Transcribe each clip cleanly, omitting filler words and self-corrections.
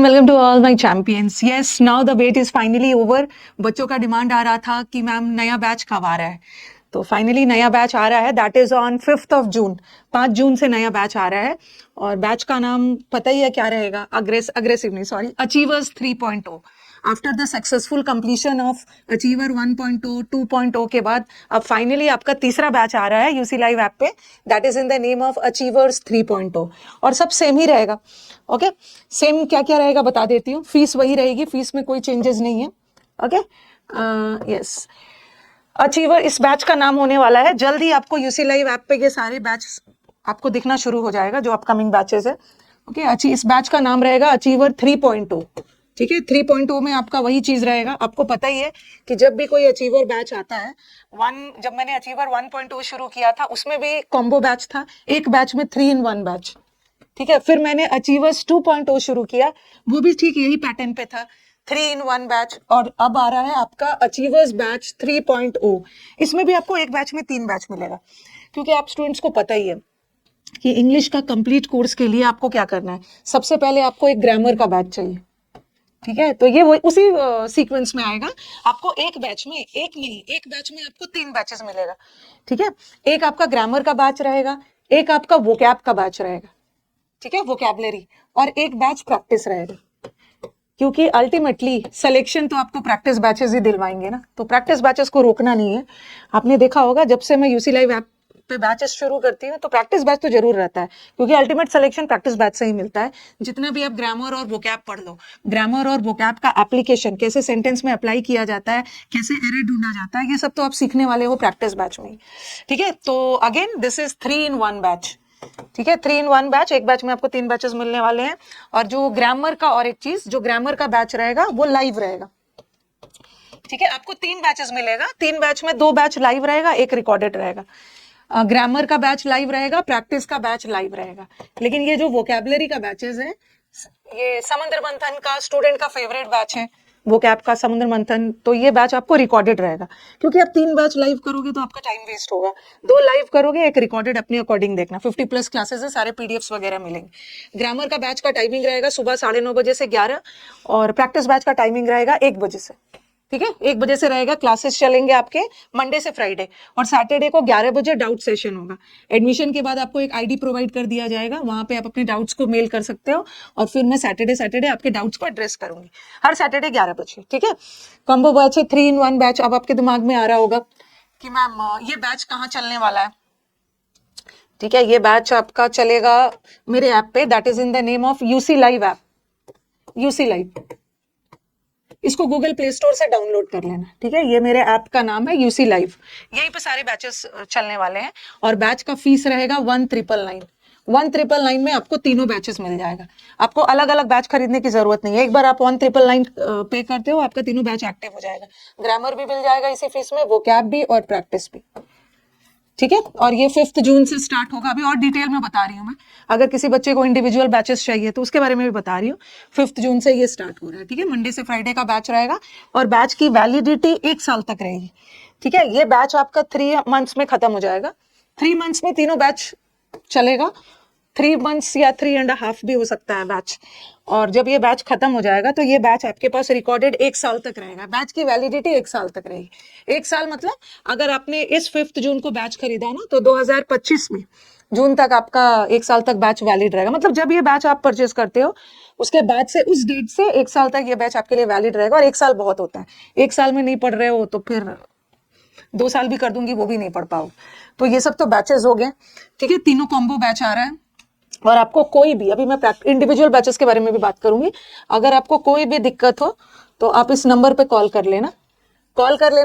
welcome to all my champions. Yes, now the wait is finally over. बच्चों का demand आ रहा था कि मैम नया बैच कब आ रहा है, तो फाइनली नया बैच आ रहा है. That is on 5th of June. 5 जून से नया बैच आ रहा है और बैच का नाम पता ही है क्या रहेगा. अग्रेसिव नहीं, sorry, achievers 3.0. After the successful completion of achiever 1.0 2.0 के बाद अब फाइनली आपका तीसरा बैच आ रहा है यूसी लाइव ऐप पे. That is in the name of achievers 3.0 और सब सेम ही रहेगा. ओके, सेम क्या क्या रहेगा बता देती हूँ. फीस वही रहेगी, फीस में कोई चेंजेस नहीं है. ओके, यस, अचीवर इस बैच का नाम होने वाला है. जल्दी आपको यूसी लाइव ऐप पे ये सारे बैच आपको दिखना शुरू हो जाएगा जो अपकमिंग बैचेस है. ओके, इस बैच का नाम रहेगा अचीवर 3.0. ठीक है, 3.0 में आपका वही चीज रहेगा. आपको पता ही है कि जब भी कोई अचीवर बैच आता है, जब मैंने अचीवर 1.0 शुरू किया था उसमें भी कॉम्बो बैच था, एक बैच में 3-in-1 बैच. ठीक है, फिर मैंने अचीवर्स 2.0 शुरू किया, वो भी ठीक यही पैटर्न पे था, 3-in-1 बैच. और अब आ रहा है आपका अचीवर्स बैच 3.0. इसमें भी आपको एक बैच में 3 बैच मिलेगा, क्योंकि आप स्टूडेंट्स को पता ही है कि इंग्लिश का कंप्लीट कोर्स के लिए आपको क्या करना है. सबसे पहले आपको एक ग्रामर का बैच चाहिए. ठीक है, तो ये वो उसी सीक्वेंस में आएगा. आपको एक बैच में, एक बैच में आपको 3 बैचेस मिलेगा. ठीक है, एक आपका ग्रामर का बैच रहेगा, एक आपका वोकैब का बैच रहेगा. ठीक है, वोकैबुलरी, और एक बैच प्रैक्टिस रहेगा. क्योंकि अल्टीमेटली सिलेक्शन तो आपको प्रैक्टिस बैचेस ही दिलवाएंगे ना, तो प्रैक्टिस बैचेस को रोकना नहीं है. आपने देखा होगा जब से मैं यूसी लाइव ऐप पे बैचेस शुरू करती हूँ तो प्रैक्टिस बैच तो जरूर रहता है, क्योंकि अल्टीमेट सिलेक्शन प्रैक्टिस बैच से ही मिलता है. जितना भी आप ग्रामर और वोकैब पढ़ लो, ग्रामर और वोकैब का एप्लीकेशन कैसे सेंटेंस में अप्लाई किया जाता है, कैसे एरर ढूंढा जाता है, ये सब तो आप सीखने वाले हो प्रैक्टिस बैच में ही. ठीक है, तो again this is 3-in-1 batch. ठीक है, 3-in-1 बैच. एक बैच में आपको 3 बैचेस मिलने वाले हैं. और जो ग्रामर का, और एक चीज, जो ग्रामर का बैच रहेगा वो लाइव रहेगा. ठीक है, आपको 3 बैचेस मिलेगा. 3 बैच में 2 बैच लाइव रहेगा, एक रिकॉर्डेड रहेगा. ग्रामर का बैच लाइव रहेगा, प्रैक्टिस का बैच लाइव रहेगा. लेकिन ये जो वोकैबुलरी का बैचेस है, ये समुद्र मंथन का स्टूडेंट का फेवरेट बैच है, वोकैब का समुद्र मंथन, तो ये बैच आपको रिकॉर्डेड रहेगा. क्योंकि आप 3 बैच लाइव करोगे तो आपका टाइम वेस्ट होगा. 2 लाइव करोगे, एक रिकॉर्डेड अपने अकॉर्डिंग देखना. 50+ क्लासेस है, सारे पीडीएफ्स वगैरह मिलेंगे. ग्रामर का बैच का टाइमिंग रहेगा सुबह 9:30 बजे से 11, और प्रैक्टिस बैच का टाइमिंग रहेगा 1 बजे से. ठीक है, 1 बजे से रहेगा. क्लासेस चलेंगे आपके मंडे से फ्राइडे, और सैटरडे को 11 बजे डाउट सेशन होगा. एडमिशन के बाद आपको एक आईडी प्रोवाइड कर दिया जाएगा, वहां पे आप अपने डाउट्स को मेल कर सकते हो, और फिर मैं सैटरडे आपके डाउट्स को एड्रेस करूंगी हर सैटरडे 11 बजे. ठीक है, कॉम्बो बैच है, 3-in-1 बैच. अब आपके दिमाग में आ रहा होगा कि मैम ये बैच कहाँ चलने वाला है. ठीक है, ये बैच आपका चलेगा मेरे ऐप पे, that is in the name of UC live app. UC live, इसको गूगल प्ले स्टोर से डाउनलोड कर लेना. ठीक है, ये मेरे ऐप का नाम है यूसी लाइव. यहीं पे सारे बैचेस चलने वाले हैं, और बैच का फीस रहेगा 1,999. 1,999 में आपको तीनों बैचेस मिल जाएगा. आपको अलग अलग बैच खरीदने की जरूरत नहीं है. एक बार आप 1,999 पे करते हो, आपका तीनों बैच एक्टिव हो जाएगा. ग्रामर भी मिल जाएगा इसी फीस में, वोकैब भी और प्रैक्टिस भी. ठीक है, और ये 5 जून से स्टार्ट होगा. अभी और डिटेल में बता रही हूँ मैं. अगर किसी बच्चे को इंडिविजुअल बैचेस चाहिए तो उसके बारे में भी बता रही हूँ. 5 जून से ये स्टार्ट हो रहा है. ठीक है, मंडे से फ्राइडे का बैच रहेगा, और बैच की वैलिडिटी 1 साल तक रहेगी. ठीक है, ये बैच आपका 3 मंथ्स में खत्म हो जाएगा. 3 मंथ्स में तीनों बैच चलेगा. 3 मंथ्स या 3.5 भी हो सकता है बैच. और जब ये बैच खत्म हो जाएगा तो ये बैच आपके पास रिकॉर्डेड 1 साल तक रहेगा. बैच की वैलिडिटी 1 साल तक रहेगी. 1 साल मतलब अगर आपने इस 5 जून को बैच खरीदा ना, तो 2025 में जून तक आपका 1 साल तक बैच वैलिड रहेगा. मतलब जब ये बैच आप परचेज करते हो उसके बाद से, उस डेट से 1 साल तक ये बैच आपके लिए वैलिड रहेगा. और 1 साल बहुत होता है. 1 साल में नहीं पढ़ रहे हो तो फिर 2 साल भी कर दूंगी, वो भी नहीं पढ़ पाओ. तो ये सब तो बैचेस हो गए. ठीक है, तीनों कॉम्बो बैच आ रहा है. और आपको कोई भी, अभी मैं इंडिविजुअल बैचेस के बारे में भी बात करूंगी, अगर आपको कोई भी दिक्कत हो तो आप इस नंबर पे कॉल कर लेना.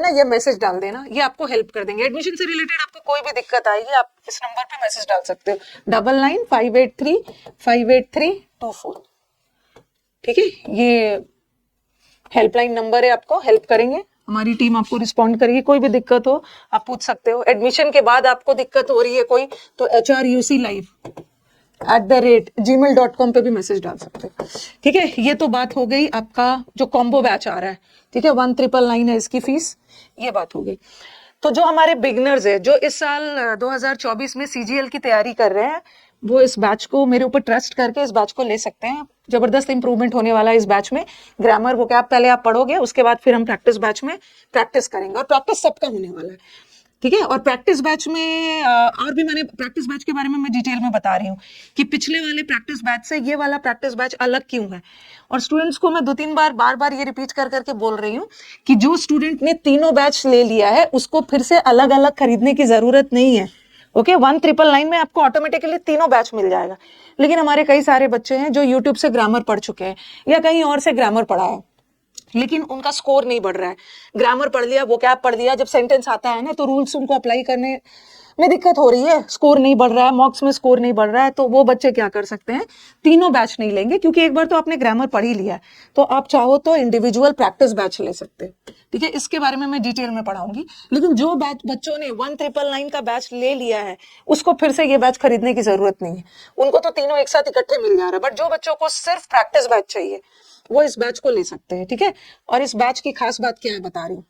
या मैसेज डाल देना, ये आपको हेल्प कर देंगे. एडमिशन से रिलेटेड आपको कोई भी दिक्कत आएगी, आप इस नंबर पे मैसेज डाल सकते हो, 9958358324. ठीक है, ये हेल्पलाइन नंबर है, आपको हेल्प करेंगे, हमारी टीम आपको रिस्पॉन्ड करेगी. कोई भी दिक्कत हो आप पूछ सकते हो. एडमिशन के बाद आपको दिक्कत हो रही है कोई, तो hruclive@gmail.com पे भी मैसेज डाल सकते हो. ठीक है, ये तो बात हो गई आपका जो कॉम्बो बैच आ रहा है. ठीक है, 1,999 है इसकी फीस, ये बात हो गई. तो जो हमारे बिगनर्स है, जो इस साल 2024 में सीजीएल की तैयारी कर रहे हैं, वो इस बैच को मेरे ऊपर ट्रस्ट करके इस बैच को ले सकते हैं। जबरदस्त इंप्रूवमेंट होने वाला है इस बैच में। ग्रामर वो क्या पहले आप पढ़ोगे, उसके बाद फिर हम प्रैक्टिस बैच में प्रैक्टिस करेंगे, और प्रैक्टिस सबका होने वाला है, ठीक है। और प्रैक्टिस बैच में और भी मैंने प्रैक्टिस बैच के बारे में मैं डिटेल में बता रही हूँ कि पिछले वाले प्रैक्टिस बैच से ये वाला प्रैक्टिस बैच अलग क्यों है। और स्टूडेंट्स को मैं 2-3 बार बार ये रिपीट कर करके बोल रही हूँ कि जो स्टूडेंट ने तीनों बैच ले लिया है उसको फिर से अलग अलग खरीदने की जरूरत नहीं है। ओके, 1999 में आपको ऑटोमेटिकली तीनों बैच मिल जाएगा। लेकिन हमारे कई सारे बच्चे हैं जो यूट्यूब से ग्रामर पढ़ चुके हैं या कहीं और से ग्रामर पढ़ा है, लेकिन उनका स्कोर नहीं बढ़ रहा है। ग्रामर पढ़ लिया, वोकैब पढ़ लिया, जब सेंटेंस आता है ना तो रूल्स उनको अप्लाई करने में दिक्कत हो रही है, स्कोर नहीं बढ़ रहा है, मॉक्स में स्कोर नहीं बढ़ रहा है। तो वो बच्चे क्या कर सकते हैं, तीनों बैच नहीं लेंगे, क्योंकि एक बार तो आपने ग्रामर पढ़ ही लिया है। तो आप चाहो तो इंडिविजुअल प्रैक्टिस बैच ले सकते हैं, ठीक है। इसके बारे में मैं डिटेल में पढ़ाऊंगी। लेकिन जो बैच बच्चों ने 1999 का बैच ले लिया है उसको फिर से ये बैच खरीदने की जरूरत नहीं है, उनको तो तीनों एक साथ इकट्ठे मिल जा रहा है। बट जो बच्चों को सिर्फ प्रैक्टिस बैच चाहिए वो इस बैच को ले सकते हैं, ठीक है। और इस बैच की खास बात क्या है बता रही हूँ।